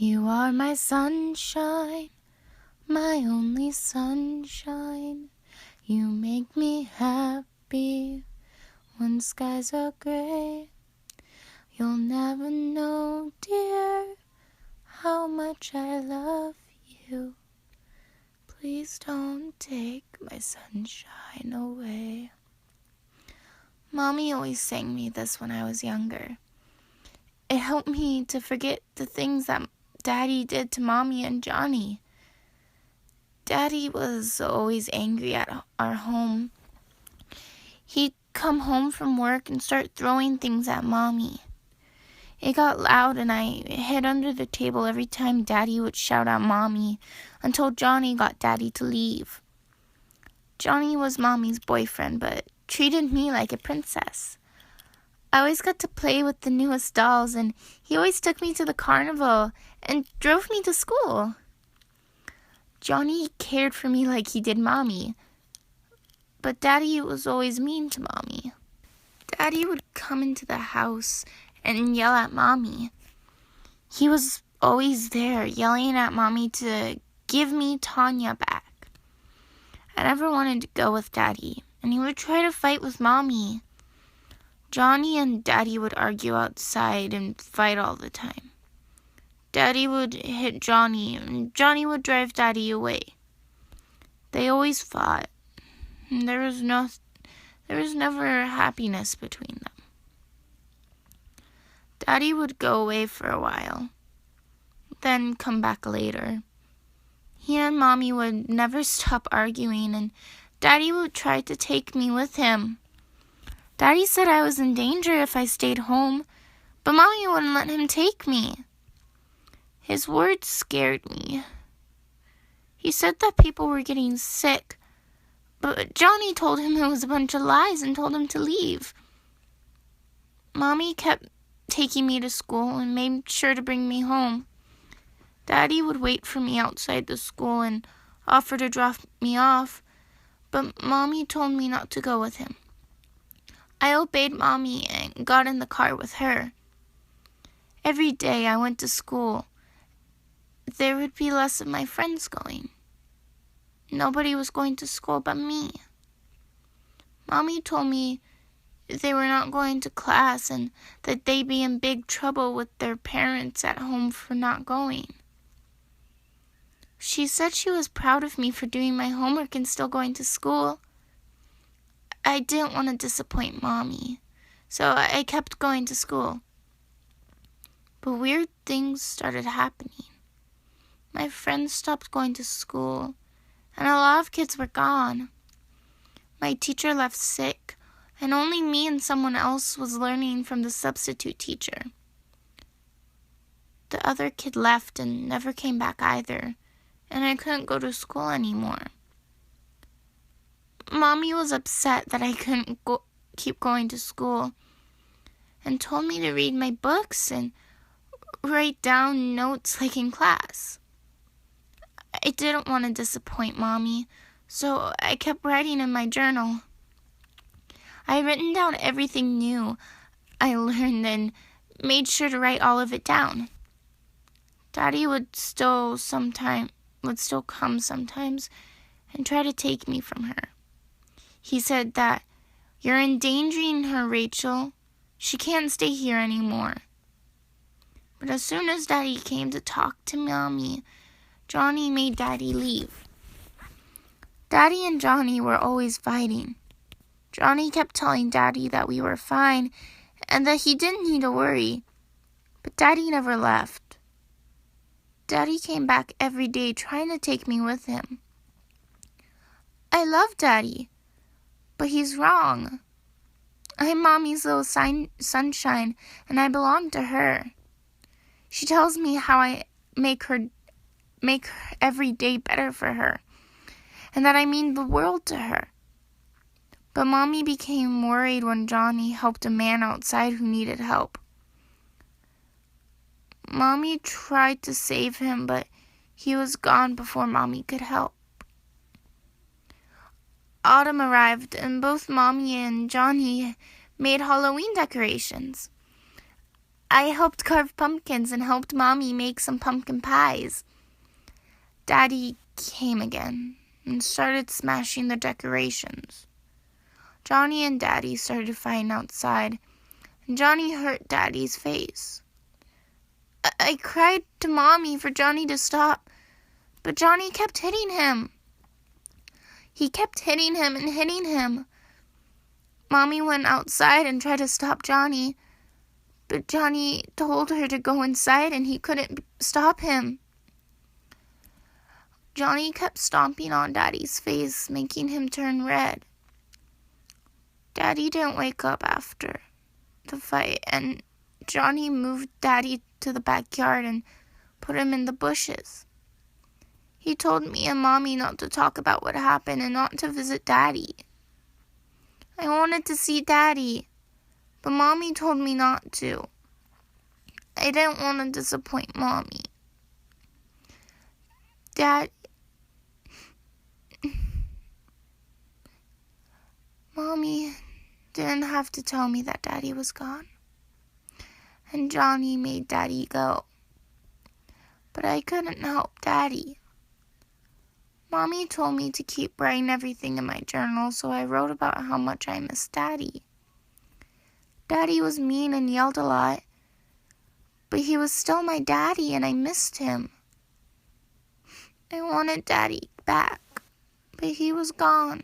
You are my sunshine, my only sunshine. You make me happy when skies are gray. You'll never know, dear, how much I love you. Please don't take my sunshine away. Mommy always sang me this when I was younger. It helped me to forget the things that Daddy did to Mommy and Johnny. Daddy was always angry at our home. He'd come home from work and start throwing things at Mommy. It got loud and I hid under the table every time Daddy would shout at Mommy until Johnny got Daddy to leave. Johnny was Mommy's boyfriend, but treated me like a princess. I always got to play with the newest dolls, and he always took me to the carnival and drove me to school. Johnny cared for me like he did Mommy, but Daddy was always mean to Mommy. Daddy would come into the house and yell at Mommy. He was always there, yelling at Mommy to give me Tanya back. I never wanted to go with Daddy, and he would try to fight with Mommy. Johnny and Daddy would argue outside and fight all the time. Daddy would hit Johnny, and Johnny would drive Daddy away. They always fought. And there was never happiness between them. Daddy would go away for a while, then come back later. He and Mommy would never stop arguing, and Daddy would try to take me with him. Daddy said I was in danger if I stayed home, but Mommy wouldn't let him take me. His words scared me. He said that people were getting sick, but Johnny told him it was a bunch of lies and told him to leave. Mommy kept taking me to school and made sure to bring me home. Daddy would wait for me outside the school and offer to drop me off, but Mommy told me not to go with him. I obeyed Mommy and got in the car with her. Every day I went to school, there would be less of my friends going. Nobody was going to school but me. Mommy told me they were not going to class and that they'd be in big trouble with their parents at home for not going. She said she was proud of me for doing my homework and still going to school. I didn't want to disappoint Mommy, so I kept going to school. But weird things started happening. My friends stopped going to school, and a lot of kids were gone. My teacher left sick, and only me and someone else was learning from the substitute teacher. The other kid left and never came back either, and I couldn't go to school anymore. Mommy was upset that I couldn't keep going to school and told me to read my books and write down notes like in class. I didn't want to disappoint Mommy, so I kept writing in my journal. I had written down everything new I learned and made sure to write all of it down. Daddy would still come sometimes and try to take me from her. He said that, "You're endangering her, Rachel. She can't stay here anymore." But as soon as Daddy came to talk to Mommy, Johnny made Daddy leave. Daddy and Johnny were always fighting. Johnny kept telling Daddy that we were fine and that he didn't need to worry, but Daddy never left. Daddy came back every day trying to take me with him. I love Daddy, but he's wrong. I'm Mommy's little sunshine, and I belong to her. She tells me how I make every day better for her, and that I mean the world to her. But Mommy became worried when Johnny helped a man outside who needed help. Mommy tried to save him, but he was gone before Mommy could help. Autumn arrived, and both Mommy and Johnny made Halloween decorations. I helped carve pumpkins and helped Mommy make some pumpkin pies. Daddy came again and started smashing the decorations. Johnny and Daddy started fighting outside, and Johnny hurt Daddy's face. I cried to Mommy for Johnny to stop, but Johnny kept hitting him. He kept hitting him and hitting him. Mommy went outside and tried to stop Johnny, but Johnny told her to go inside and he couldn't stop him. Johnny kept stomping on Daddy's face, making him turn red. Daddy didn't wake up after the fight, and Johnny moved Daddy to the backyard and put him in the bushes. He told me and Mommy not to talk about what happened and not to visit Daddy. I wanted to see Daddy, but Mommy told me not to. I didn't want to disappoint Mommy. Mommy didn't have to tell me that Daddy was gone, and Johnny made Daddy go. But I couldn't help Daddy. Mommy told me to keep writing everything in my journal, so I wrote about how much I missed Daddy. Daddy was mean and yelled a lot, but he was still my daddy and I missed him. I wanted Daddy back, but he was gone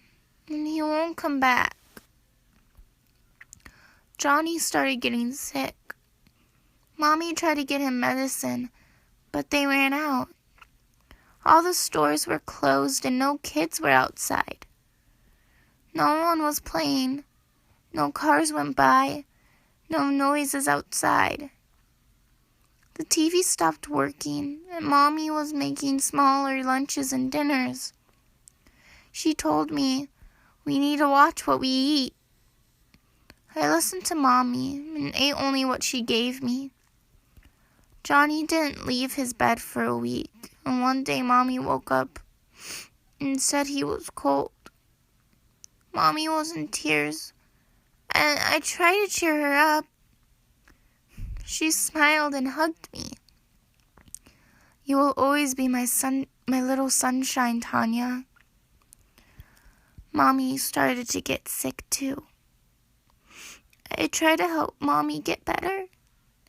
and he won't come back. Johnny started getting sick. Mommy tried to get him medicine, but they ran out. All the stores were closed and no kids were outside. No one was playing. No cars went by. No noises outside. The TV stopped working and Mommy was making smaller lunches and dinners. She told me we need to watch what we eat. I listened to Mommy and ate only what she gave me. Johnny didn't leave his bed for a week, and one day Mommy woke up and said he was cold. Mommy was in tears, and I tried to cheer her up. She smiled and hugged me. You will always be my little sunshine, Tanya. Mommy started to get sick too. I tried to help Mommy get better.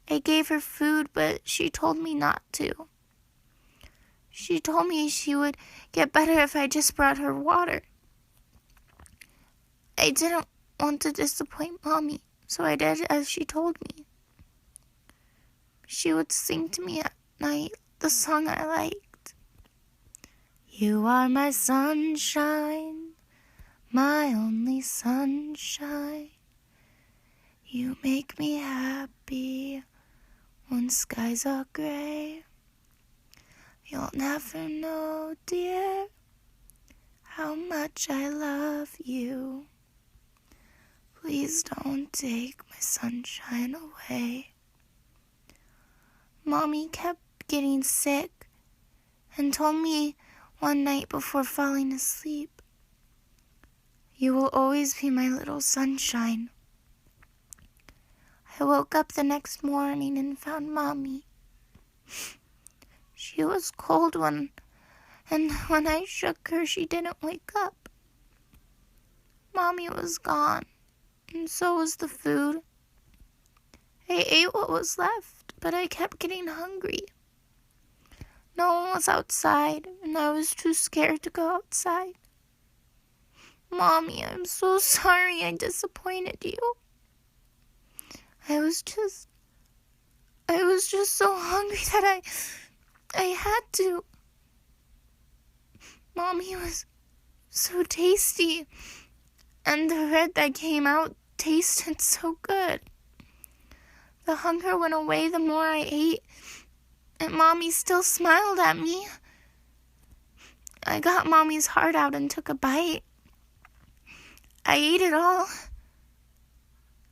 I gave her food, but she told me not to. She told me she would get better if I just brought her water. I didn't want to disappoint Mommy, so I did as she told me. She would sing to me at night the song I liked. You are my sunshine, my only sunshine. You make me happy when skies are gray. You'll never know, dear, how much I love you. Please don't take my sunshine away. Mommy kept getting sick and told me one night before falling asleep, you will always be my little sunshine. I woke up the next morning and found Mommy. She was cold and when I shook her, she didn't wake up. Mommy was gone, and so was the food. I ate what was left, but I kept getting hungry. No one was outside, and I was too scared to go outside. Mommy, I'm so sorry I disappointed you. I was just so hungry that I had to. Mommy was so tasty, and the red that came out tasted so good. The hunger went away the more I ate, and Mommy still smiled at me. I got Mommy's heart out and took a bite. I ate it all.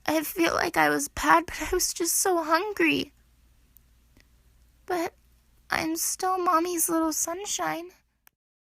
I feel like I was bad, but I was just so hungry. But I'm still Mommy's little sunshine.